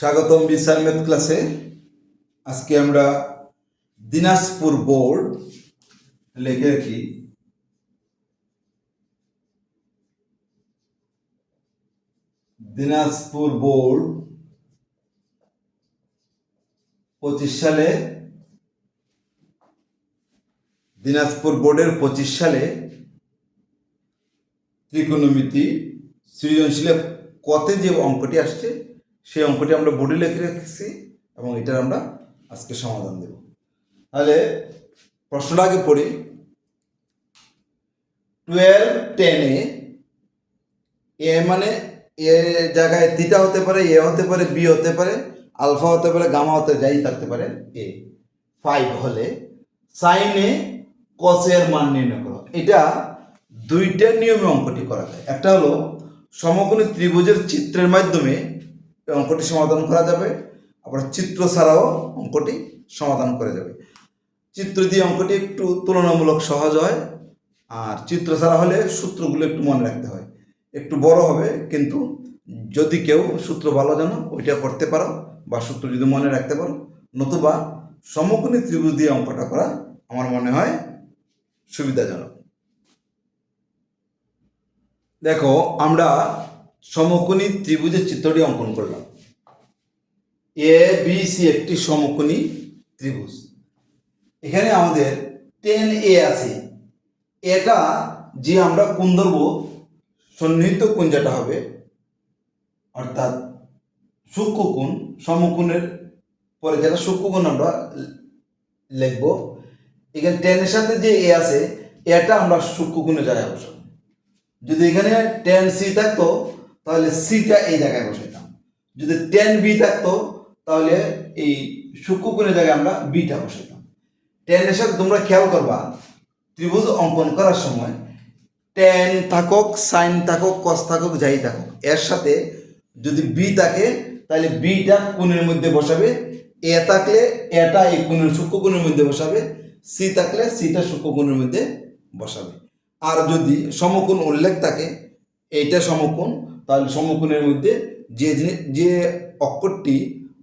স্বাগতম বিশাল ম্যাথ ক্লাসে। আজকে আমরা দিনাজপুর বোর্ড লিখে রাখি। দিনাজপুর বোর্ড 25 সালে, দিনাজপুর বোর্ডের 25 সালে ত্রিকোণমিতি সৃজনশীলে কতে যে অঙ্কটি আসছে সেই অঙ্কটি আমরা বোর্ডে লিখে রেখেছি এবং এটার আমরা আজকে সমাধান দেব। তাহলে প্রশ্নটা আগে পড়ি। 12 10 এ মানে এ জায়গায় থিটা হতে পারে, এ হতে পারে, বি হতে পারে, আলফা হতে পারে, গামা হতে যাই থাকতে পারে। এ 5 হলে সাইনে কসের মান নির্ণয় করো। এটা দুইটা নিয়মে অঙ্কটি করা যায়। একটা হলো সমকোণী ত্রিভুজের চিত্রের মাধ্যমে অঙ্কটি সমাধান করা যাবে, আবার চিত্র ছাড়াও অঙ্কটি সমাধান করা যাবে। চিত্র দিয়ে অঙ্কটি একটু তুলনামূলক সহজ হয়, আর চিত্র ছাড়া হলে সূত্রগুলো একটু মনে রাখতে হয়, একটু বড় হবে। কিন্তু যদি কেউ সূত্র ভালো জানো ওইটা করতে পারো, বা সূত্র যদি মনে রাখতে পারো, নতুবা সমকোণী ত্রিভুজ দিয়ে অঙ্কটা করা আমার মনে হয় সুবিধাজনক। দেখো, আমরা সমকোণী ত্রিভুজের চিত্রটি অঙ্কন করলাম। এ বি সি একটি সমকোণী ত্রিভুজ। এখানে আমাদের 10A আছে। এটা যে আমরা কোণ ধরবো, সন্নিহিত কোণ যেটা হবে, অর্থাৎ সূক্ষ্মকোণ, সমকোণের পরে যেটা সূক্ষ্মকোণ আমরা লিখবো। এখানে 10 এর সাথে যে এ আছে, এটা আমরা সূক্ষ্মকোণের জায়গায় বসাবো। যদি এখানে 10C থাকতো তাহলে সিটা এই জায়গায় বসাইতাম। যদি 10B থাকতো তাহলে এই সূক্ষ্মকোণের জায়গায় আমরা বিটা বসাইতাম। 10 এর সাথে তোমরা খেয়াল করবা, ত্রিভুজ অঙ্কন করার সময় ট্যান থাকুক, সাইন থাকুক, কস থাকুক, যাই থাকুক, এর সাথে যদি বি থাকে তাহলে বিটা কোণের মধ্যে বসাবে, এ থাকলে এটা এই কোণের সূক্ষ্মকোণের মধ্যে বসাবে, সি থাকলে সিটা সূক্ষ্মকোণের মধ্যে বসাবে। আর যদি সমকোণ উল্লেখ থাকে, এইটা সমকোণ, তাহলে সমকোণের মধ্যে যে অক্ষরটি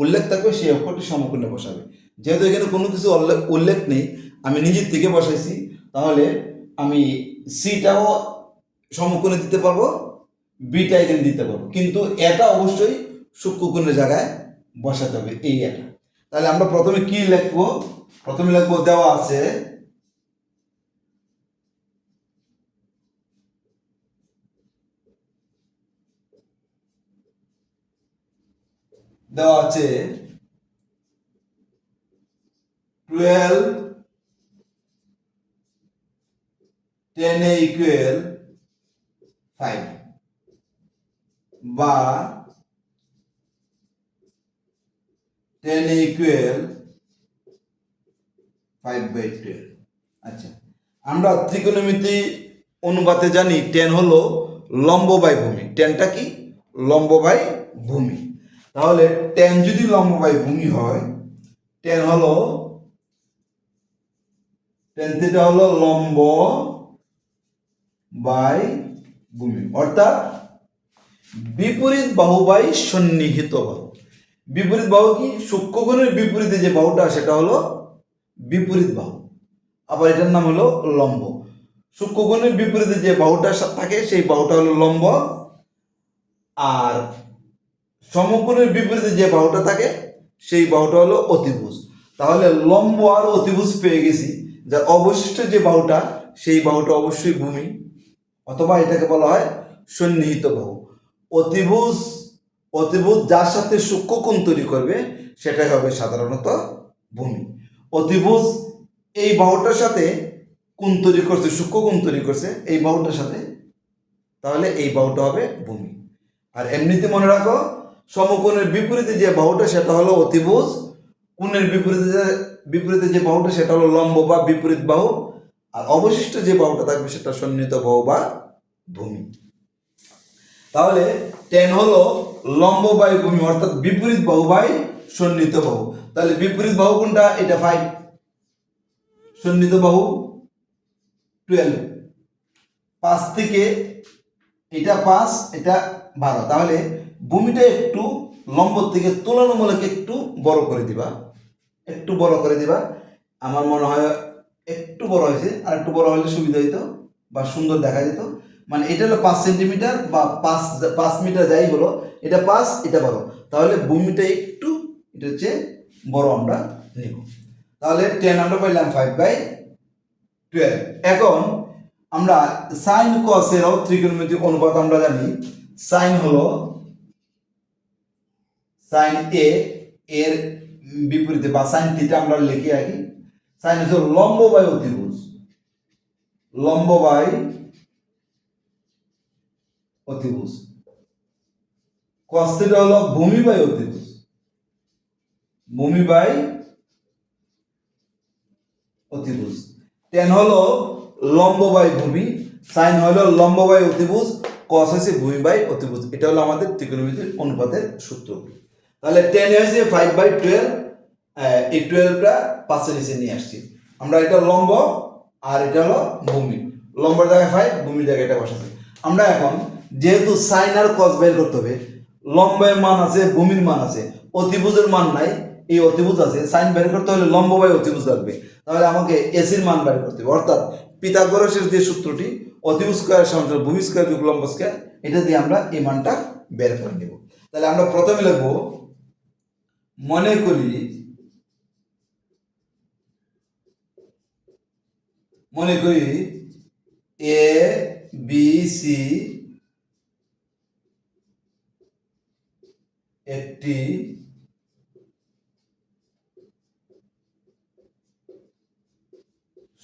উল্লেখ থাকবে সেই অক্ষরটি সমকোণে বসাবে। যেহেতু এখানে কোনো কিছু উল্লেখ নেই, আমি নিজের থেকে বসাইছি, তাহলে আমি সিটাও সমকোণে দিতে পারবো, বিটা এখানে দিতে পারবো, কিন্তু এটা অবশ্যই সূক্ষ্মকোণের জায়গায় বসাতে হবে। এই এটা। তাহলে আমরা প্রথমে কি লিখবো? প্রথমে লিখবো, দেওয়া আছে দেওয়া আছে 12 10A ইকুয়াল 5, বা 10A ইকুয়াল 5/12। আচ্ছা, আমরা ত্রিকোণমিতি অনুপাতে জানি 10 হলো লম্ব বাই ভূমি। 10টা কি? লম্ব বাই ভূমি। তাহলে 10 যদি লম্ব বাই ভূমি হয়, 10 হলো 10 থিটা হলো লম্ব বাই ভূমি, অর্থাৎ বিপরীত বাহু বাই সন্নিহিত বাহু। বিপরীত বাহু কি? সূক্ষ্মকোণের বিপরীতে যে বাহুটা সেটা হলো বিপরীত বাহু, আবার এটার নাম হলো লম্ব। সূক্ষ্মকোণের বিপরীতে যে বাহুটা থাকে সেই বাহুটা হলো লম্ব, আর সমকোণের বিপরীতে যে বাহুটা থাকে সেই বাহুটা হলো অতিভুজ। তাহলে লম্ব আর অতিভুজ পেয়ে গেছি, যার অবশিষ্ট যে বাহুটা সেই বাহুটা অবশ্যই ভূমি, অথবা এটাকে বলা হয় সন্নিহিত বাহু। অতিভুজ যার সাথে সূক্ষ্মকোণ তৈরি করবে সেটাই হবে সাধারণত ভূমি। অতিভুজ এই বাহুটার সাথে কোণ তৈরি করছে, সূক্ষ্মকোণ তৈরি করছে এই বাহুটার সাথে, তাহলে এই বাহুটা হবে ভূমি। আর এমনিতে মনে রাখো, সমকোণের বিপরীতে যে বাহুটা সেটা হলো অতিভুজ, কোণের বিপরীতে যে বাহুটা সেটা হলো লম্ব বা বিপরীত বাহু, আর অবশিষ্ট যে বাহুটা থাকবে সেটা সন্নিহিত বাহু বা ভূমি। তাহলে 10 হলো লম্ব বাই ভূমি, অর্থাৎ বিপরীত বাহু বাই সন্নিহিত বাহু। তাহলে বিপরীত বাহু কোনটা? এটা 5, সন্নিহিত বাহু 12। 5 থেকে এটা 5, এটা 12, তাহলে ভূমিটা একটু লম্ব থেকে তুলনামূলক একটু বড় করে দিবা, একটু বড় করে দিবা। আমার মনে হয় একটু বড় হয়েছে, আর একটু বড় হলে সুবিধা হইতো বা সুন্দর দেখা যেত। মানে এটা হলো 5 সেন্টিমিটার বা 5 মিটার যাই বলো, এটা 5, এটা বড়, তাহলে ভূমিটা একটু এটা হচ্ছে বড় আমরা নিব। তাহলে 10 আমরা পাইলাম 5/12। এখন আমরা সাইন কসেরও ত্রিকোণমিতিক অনুপাত আমরা জানি। সাইন হলো সাইন এ এর বিপরীতে বা সাইন থিটা আমরা লিখে রাখি। সাইন হচ্ছে লম্ব বাই অতিভুজ, লম্ব বাই অতিভুজ। কস থিটা হলো ভূমি বাই অতিভুজ, ভূমি বাই অতিভুজ। টেন হলো লম্ব বাই ভূমি, সাইন হলো লম্ব বাই অতিভুজ, কস হচ্ছে ভূমি বাই অতিভুজ। এটা হলো আমাদের ত্রিকোণমিতিক অনুপাতের সূত্র। তাহলে 10 হয়েছে 5/12, এই 12টা 5 এর নিচে নিয়ে আসছি আমরা। এটা লম্ব আর এটা হলো ভূমি, লম্বের জায়গায় 5, ভূমির জায়গায় এটা বসাচ্ছি আমরা। এখন যেহেতু সাইন আর কস বের করতে হবে, লম্বের মান আছে, ভূমির মান আছে, অতিভুজের মান নাই, এই অতিভুজ আছে, সাইন বের করতে হলে লম্ব বাই অতিভুজ লাগবে। তাহলে আমাকে এসির মান বের করতে হবে, অর্থাৎ পিথাগোরাসের যে সূত্রটি অতিভুজ স্কয়ার সমান ভূমি স্কয়ার যোগ লম্ব স্কয়ার, এটা দিয়ে আমরা এই মানটা বের করে নেব। তাহলে আমরা প্রথমে লিখব, মনে করি এ বি সি একটি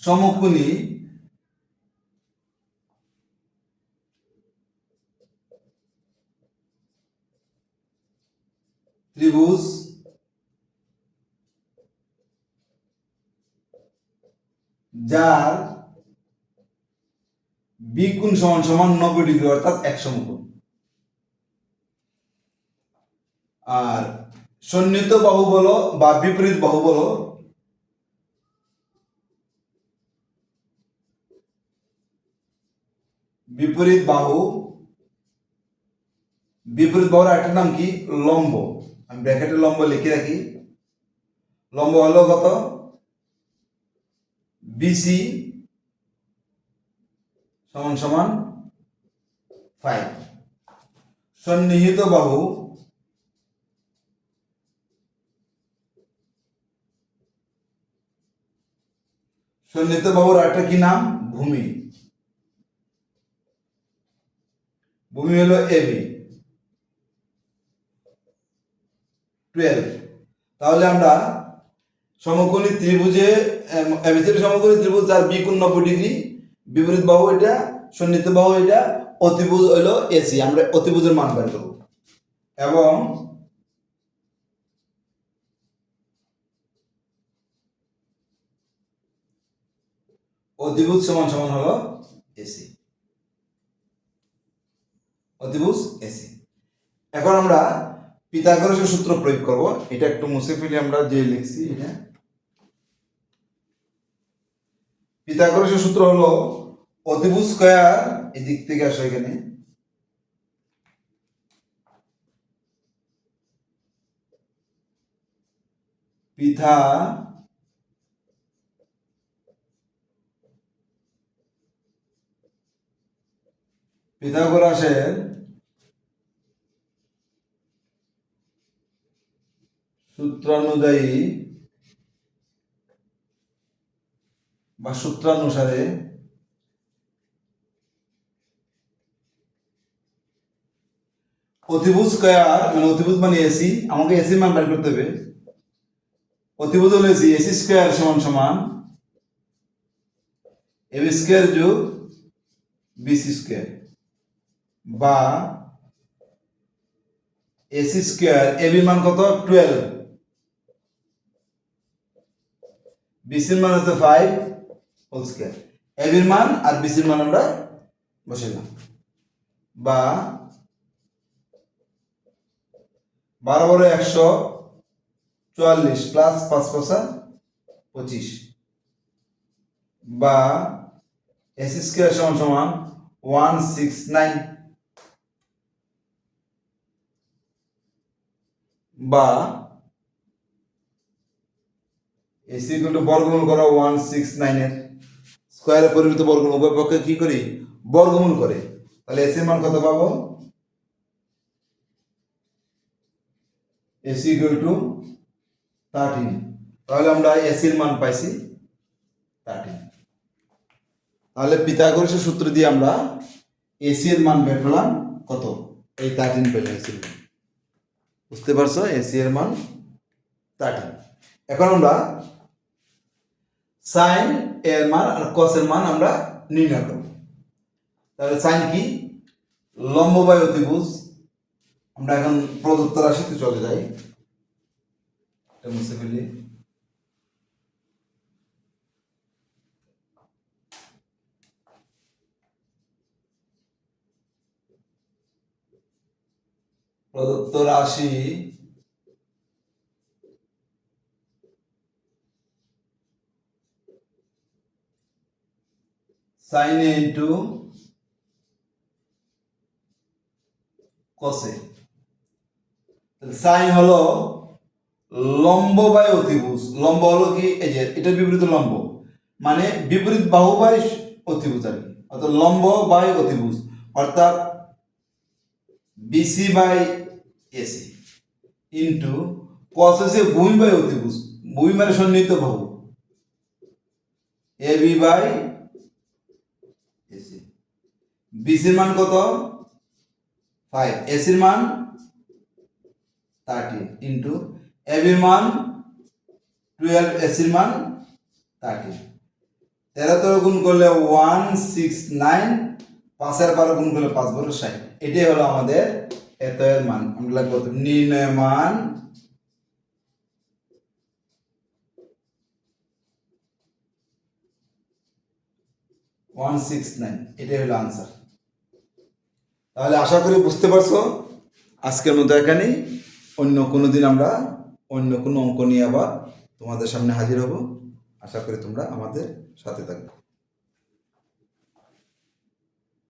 সমকোণী ত্রিভুজ যার বি কোণ সমান সমান 90 ডিগ্রি, অর্থাৎ এক সমকোণ। আর সন্নিহিত বাহু বলো বা বিপরীত বাহু বলো, বিপরীত বাহুর একটা নাম কি? লম্ব। আমি ব্র্যাকেটে লম্ব লিখে রাখি। লম্ব হলো কত? বিসি সমান সমান 5। সন্নিহিত বাহু বাহুর একটা কি নাম? ভূমি। ভূমি হলো এবি 12। তাহলে আমরা সমকোণী ত্রিভুজে এবিসিডি সমকোণী ত্রিভুজ যার বি কোণ 90 ডিগ্রি, বিপরীত বাহু এটা, সন্নিহিত বাহু এটা, অতিভুজ হলো এসি, আমরা অতিভুজের মান বের করব। এবং অতিভুজ সমান সমান হলো এসি, অতিভুজ এসি। এখন আমরা পিথাগোরাসের সূত্র প্রয়োগ করব। এটা একটু মুছে ফেলি, আমরা যে লিখছি এটা। পিথাগোরাসের সূত্র হলো অতিভুজ স্কয়ার, এদিক থেকে আসো এখানে, পিথাগোরাসের সূত্রানুযায়ী বা সূত্রানুসারে অতিভুজ স্কয়ার, মানে অতিভুজ মানে এসি, আমাকে এসি মান বের করতে হবে। অতিভুজ হলো এসি, এসি স্কয়ার সমান সমান এবি স্কয়ার যোগ বিসি স্কয়ার, বা এসি স্কয়ার, এবি মান কত? 12, বিসির মান হচ্ছে 5 হোল স্কয়ার। এবির মান আর বিসির মান আমরা বসাইলাম, বা 12 144 প্লাস 5 5 25, বা এসি স্কয়ার সমান সমান 169। বা এসি ইকুয়াল টু বর্গমূল করো 169 এর স্কয়ারের পরিবর্তে বর্গমূল, উভয় পক্ষে কি করি বর্গমূল করে, তাহলে এসি এর মান কত পাবো? AC equal to 13। তাহলে আমরা এসি এর মান পাইছি 13। তাহলে পিথাগোরাসের সূত্র দিয়ে আমরা এসি এর মান বের করলাম কত? এই 13 পেলাম এসি এর মান। বুঝতে পারছো? এসি এর মান 13। এখন আমরা সাইন এর মান আর কস এর মান আমরা নির্ণয় করব। তাহলে সাইন কি? লম্ব বাই অতিভুজ। আমরা এখন প্রদত্ত রাশিতে চলে যাই, এটা মুছে ফেলি। প্রদত্ত রাশি সাইন এ ইন্টু কসে। সাইন হলো লম্ব বাই অতিভুজ। লম্ব হলো কি? এই যে এটা বিপরীত লম্ব, মানে বিপরীত বাহু বাই অতিভুজ আর কি, অর্থাৎ লম্ব বাই অতিভুজ, অর্থাৎ BC by AC into cos হচ্ছে ভূমি বাই অতিভুজ। ভূমি মানে সন্নিহিত বাহু, এ বি বাই এসি। বিসির মান কত? 5। এসির মান 13 ইন্টু এ বির মান 12, এসির মান 13। 13 গুণ করলে 169, 5 গুণ করলে 5 বর্গ 60। এটাই হলো আমাদের এত এর মান। আমরা লিখব নির্ণয় মান এটাই হলো আনসার। তাহলে আশা করি বুঝতে পারছো। আজকের মতো এখানেই। অন্য কোনো দিন আমরা অন্য কোনো অঙ্ক নিয়ে আবার তোমাদের সামনে হাজির হব। আশা করি তোমরা আমাদের সাথে থাকবে।